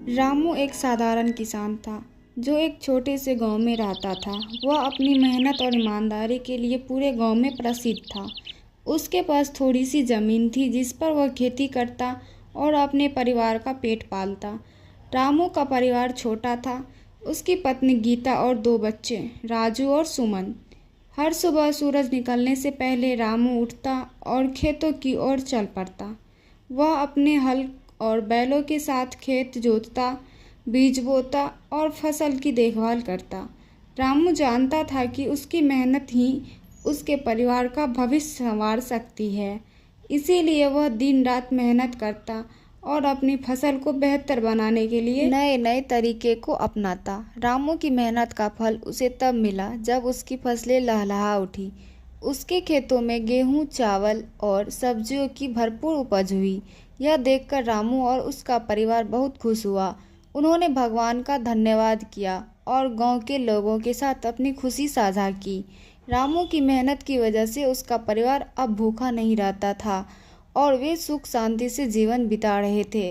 रामू एक साधारण किसान था जो एक छोटे से गांव में रहता था। वह अपनी मेहनत और ईमानदारी के लिए पूरे गांव में प्रसिद्ध था। उसके पास थोड़ी सी ज़मीन थी जिस पर वह खेती करता और अपने परिवार का पेट पालता। रामू का परिवार छोटा था। उसकी पत्नी गीता और दो बच्चे राजू और सुमन। हर सुबह सूरज निकलने से पहले रामू उठता और खेतों की ओर चल पड़ता। वह अपने हल और बैलों के साथ खेत जोतता, बीज बोता और फसल की देखभाल करता। रामू जानता था कि उसकी मेहनत ही उसके परिवार का भविष्य संवार सकती है। इसीलिए वह दिन रात मेहनत करता और अपनी फसल को बेहतर बनाने के लिए नए नए तरीके को अपनाता। रामू की मेहनत का फल उसे तब मिला जब उसकी फसलें लहलहा उठी। उसके खेतों में गेहूं, चावल और सब्जियों की भरपूर उपज हुई। यह देखकर रामू और उसका परिवार बहुत खुश हुआ। उन्होंने भगवान का धन्यवाद किया और गांव के लोगों के साथ अपनी खुशी साझा की। रामू की मेहनत की वजह से उसका परिवार अब भूखा नहीं रहता था और वे सुख शांति से जीवन बिता रहे थे।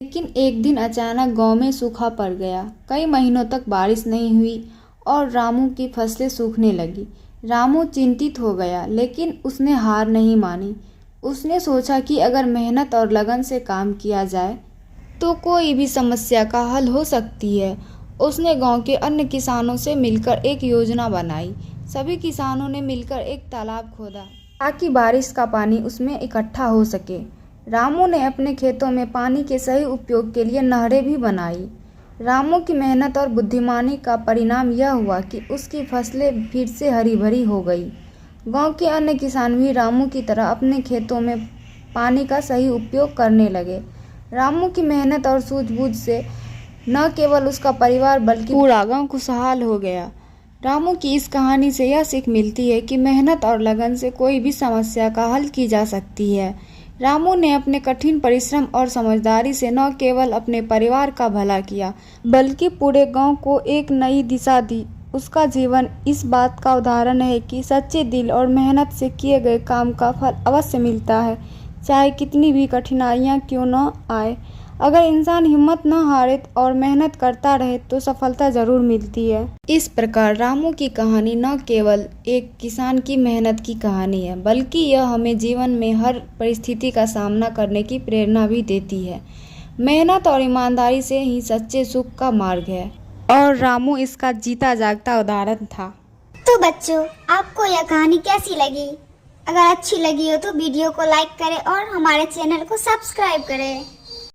लेकिन एक दिन अचानक गांव में सूखा पड़ गया। कई महीनों तक बारिश नहीं हुई और रामू की फसलें सूखने लगी। रामू चिंतित हो गया, लेकिन उसने हार नहीं मानी। उसने सोचा कि अगर मेहनत और लगन से काम किया जाए तो कोई भी समस्या का हल हो सकती है। उसने गांव के अन्य किसानों से मिलकर एक योजना बनाई। सभी किसानों ने मिलकर एक तालाब खोदा ताकि बारिश का पानी उसमें इकट्ठा हो सके। रामू ने अपने खेतों में पानी के सही उपयोग के लिए नहरें भी बनाई। रामू की मेहनत और बुद्धिमानी का परिणाम यह हुआ कि उसकी फसलें फिर से हरी भरी हो गई। गांव के अन्य किसान भी रामू की तरह अपने खेतों में पानी का सही उपयोग करने लगे। रामू की मेहनत और सूझबूझ से न केवल उसका परिवार बल्कि पूरा गांव खुशहाल हो गया। रामू की इस कहानी से यह सीख मिलती है कि मेहनत और लगन से कोई भी समस्या का हल की जा सकती है। रामू ने अपने कठिन परिश्रम और समझदारी से न केवल अपने परिवार का भला किया बल्कि पूरे गांव को एक नई दिशा दी। उसका जीवन इस बात का उदाहरण है कि सच्चे दिल और मेहनत से किए गए काम का फल अवश्य मिलता है, चाहे कितनी भी कठिनाइयां क्यों न आए। अगर इंसान हिम्मत न हारे और मेहनत करता रहे तो सफलता जरूर मिलती है। इस प्रकार रामू की कहानी न केवल एक किसान की मेहनत की कहानी है, बल्कि यह हमें जीवन में हर परिस्थिति का सामना करने की प्रेरणा भी देती है। मेहनत और ईमानदारी से ही सच्चे सुख का मार्ग है और रामू इसका जीता जागता उदाहरण था। तो बच्चों, आपको यह कहानी कैसी लगी? अगर अच्छी लगी हो तो वीडियो को लाइक करें और हमारे चैनल को सब्सक्राइब करें।